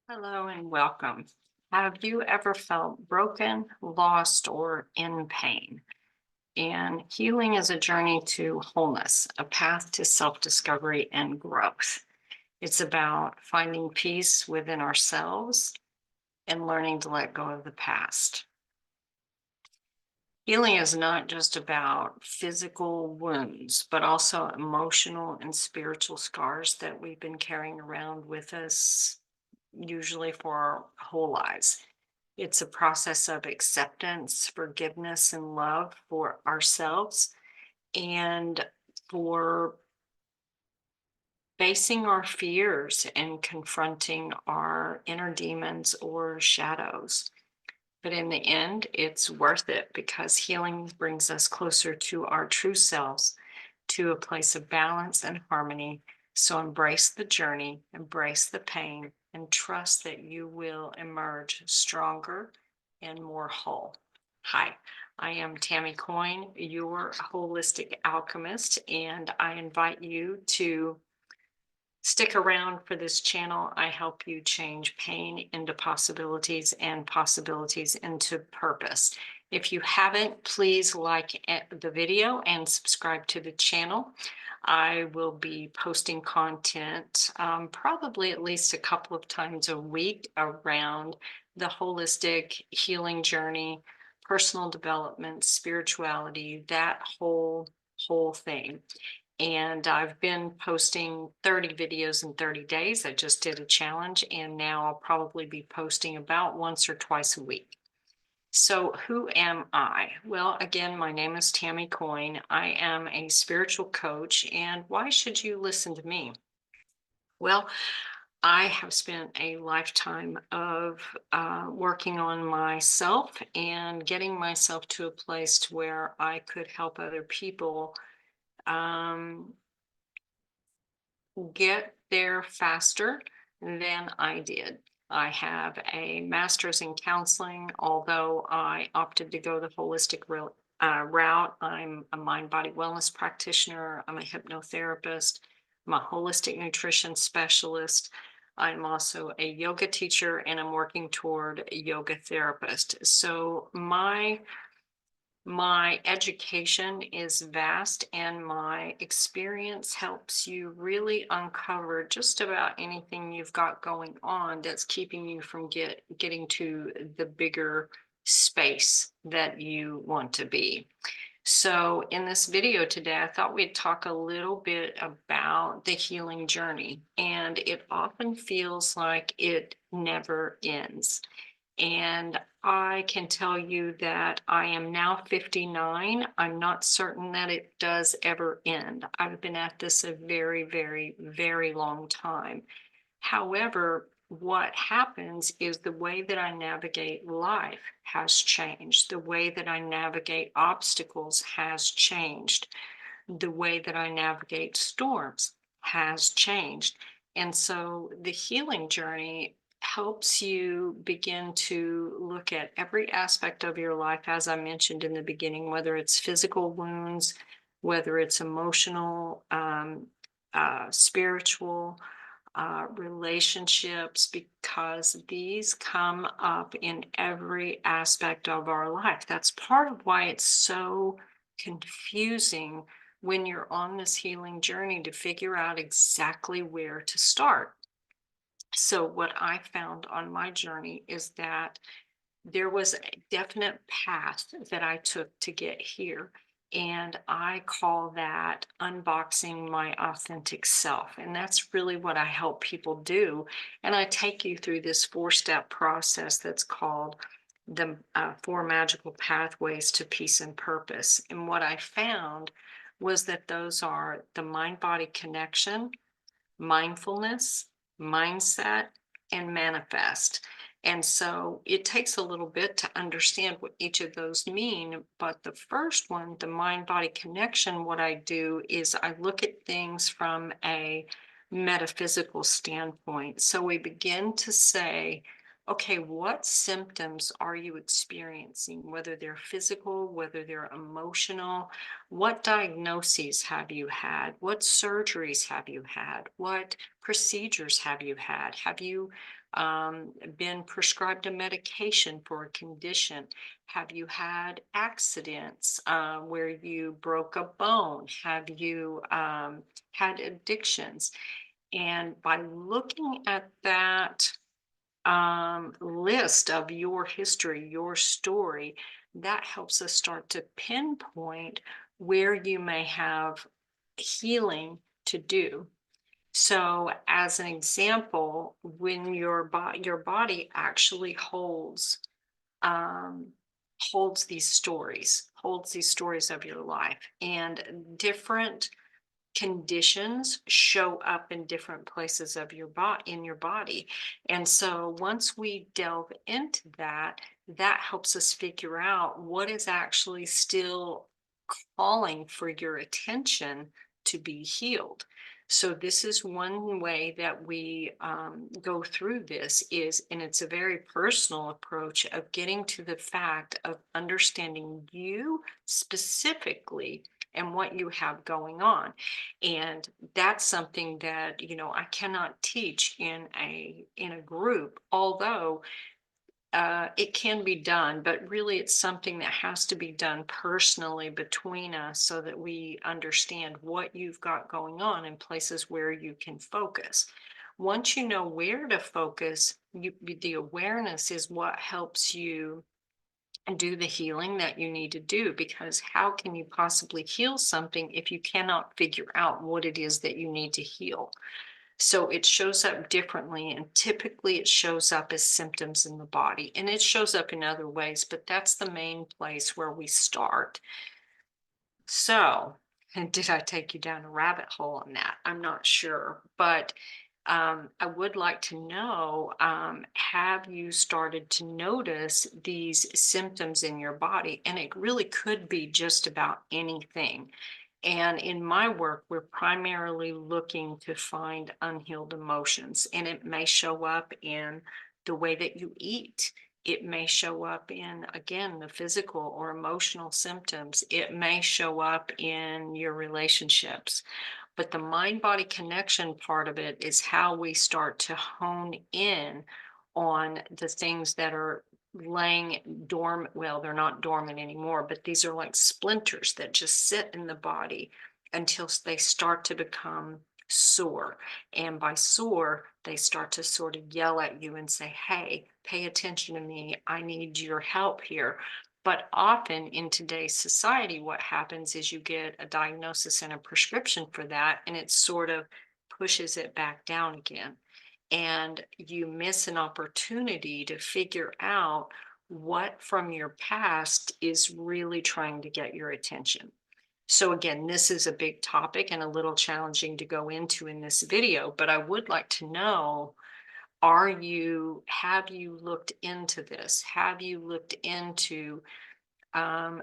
Hello and welcome. Have you ever felt broken, lost, or in pain? And healing is a journey to wholeness, a path to self discovery and growth. It's about finding peace within ourselves and learning to let go of the past. Healing is not just about physical wounds, but also emotional and spiritual scars that we've been carrying around with us, usually for our whole lives. It's a process of acceptance, forgiveness, and love for ourselves and for facing our fears and confronting our inner demons or shadows. But in the end, it's worth it because healing brings us closer to our true selves, to a place of balance and harmony. So embrace the journey, embrace the pain, and trust that you will emerge stronger and more whole. Hi, I am Tammy Coin, your holistic alchemist, and I invite you to stick around for this channel. I help you change pain into possibilities and possibilities into purpose. If you haven't, please like the video and subscribe to the channel. I will be posting content probably at least a couple of times a week around the holistic healing journey, personal development, spirituality, that whole thing. And I've been posting 30 videos in 30 days. I just did a challenge, and now I'll probably be posting about once or twice a week. So, who am I? Well, again, my name is Tammy Coin. I am a spiritual coach, and why should you listen to me? Well, I have spent a lifetime of working on myself and getting myself to a place to where I could help other people um, get there faster than I did. I have a master's in counseling, although I opted to go the holistic route. I'm a mind body wellness practitioner, I'm a hypnotherapist, I'm a holistic nutrition specialist. I'm also a yoga teacher and I'm working toward a yoga therapist. So my education is vast and my experience helps you really uncover just about anything you've got going on that's keeping you from getting to the bigger space that you want to be. So in this video today, I thought we'd talk a little bit about the healing journey, and it often feels like it never ends. And I can tell you that I am now 59. I'm not certain that it does ever end. I've been at this a very, very, very long time. However, what happens is the way that I navigate life has changed. The way that I navigate obstacles has changed. The way that I navigate storms has changed. And so the healing journey helps you begin to look at every aspect of your life, as I mentioned in the beginning, whether it's physical wounds, whether it's emotional, spiritual, relationships, because these come up in every aspect of our life. That's part of why it's so confusing when you're on this healing journey to figure out exactly where to start. So, what I found on my journey is that there was a definite path that I took to get here. And I call that unboxing my authentic self. And that's really what I help people do. And I take you through this 4-step process that's called the 4 magical pathways to peace and purpose. And what I found was that those are the mind body connection, mindfulness, mindset, and manifest. And so it takes a little bit to understand what each of those mean. But the first one, the mind body connection, what I do is I look at things from a metaphysical standpoint. So we begin to say, okay, what symptoms are you experiencing, whether they're physical, whether they're emotional? What diagnoses have you had? What surgeries have you had? What procedures have you had? Have you been prescribed a medication for a condition? Have you had accidents where you broke a bone? Have you had addictions? And by looking at that list of your history, your story, that helps us start to pinpoint where you may have healing to do. So, as an example, when your body actually um, holds these stories of your life, and different conditions show up in different places of your body. And so once we delve into that, that helps us figure out what is actually still calling for your attention to be healed. So this is one way that we go through this is, and it's a very personal approach of getting to the fact of understanding you specifically and what you have going on. And that's something that, I cannot teach in a group, although it can be done, but really it's something that has to be done personally between us so that we understand what you've got going on in places where you can focus. Once you know where to focus, the awareness is what helps you do the healing that you need to do, because how can you possibly heal something if you cannot figure out what it is that you need to heal? So it shows up differently, and typically it shows up as symptoms in the body, and it shows up in other ways, but that's the main place where we start. So, and did I take you down a rabbit hole on that? I'm not sure, but I would like to know, have you started to notice these symptoms in your body? And it really could be just about anything. And in my work, we're primarily looking to find unhealed emotions, and it may show up in the way that you eat. It may show up in, again, the physical or emotional symptoms. It may show up in your relationships. But the mind body connection part of it is how we start to hone in on the things that are laying dormant. Well, they're not dormant anymore, but these are like splinters that just sit in the body until they start to become sore. And by sore, they start to sort of yell at you and say, hey, pay attention to me. I need your help here. But often in today's society, what happens is you get a diagnosis and a prescription for that, and it sort of pushes it back down again. And you miss an opportunity to figure out what from your past is really trying to get your attention. So again, this is a big topic and a little challenging to go into in this video, but I would like to know, have you looked into this? Have you looked into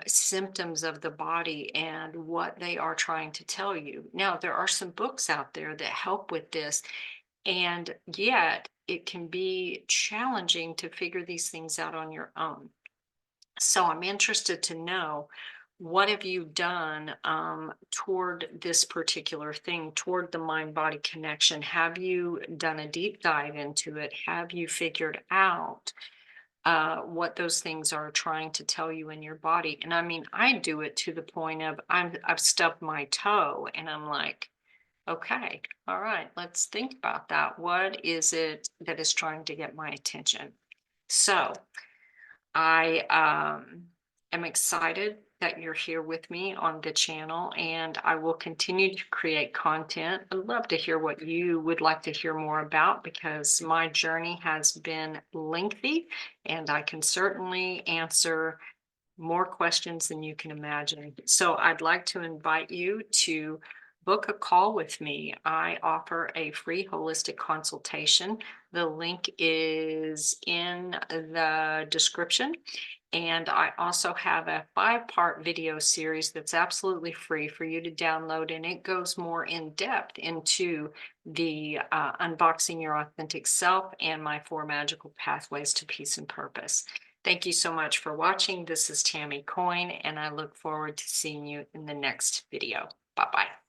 symptoms of the body and what they are trying to tell you? Now, there are some books out there that help with this, and yet it can be challenging to figure these things out on your own. So I'm interested to know, what have you done toward this particular thing, toward the mind body connection? Have you done a deep dive into it? Have you figured out what those things are trying to tell you in your body? And I mean, I do it to the point of I've stubbed my toe and I'm like, okay, all right, let's think about that. What is it that is trying to get my attention? So I am excited that you're here with me on the channel, and I will continue to create content. I'd love to hear what you would like to hear more about, because my journey has been lengthy, and I can certainly answer more questions than you can imagine. So I'd like to invite you to book a call with me. I offer a free holistic consultation. The link is in the description. And I also have a 5-part video series that's absolutely free for you to download, and it goes more in depth into the unboxing your authentic self and my 4 magical pathways to peace and purpose. Thank you so much for watching. This is Tammy Coin, and I look forward to seeing you in the next video. Bye-bye.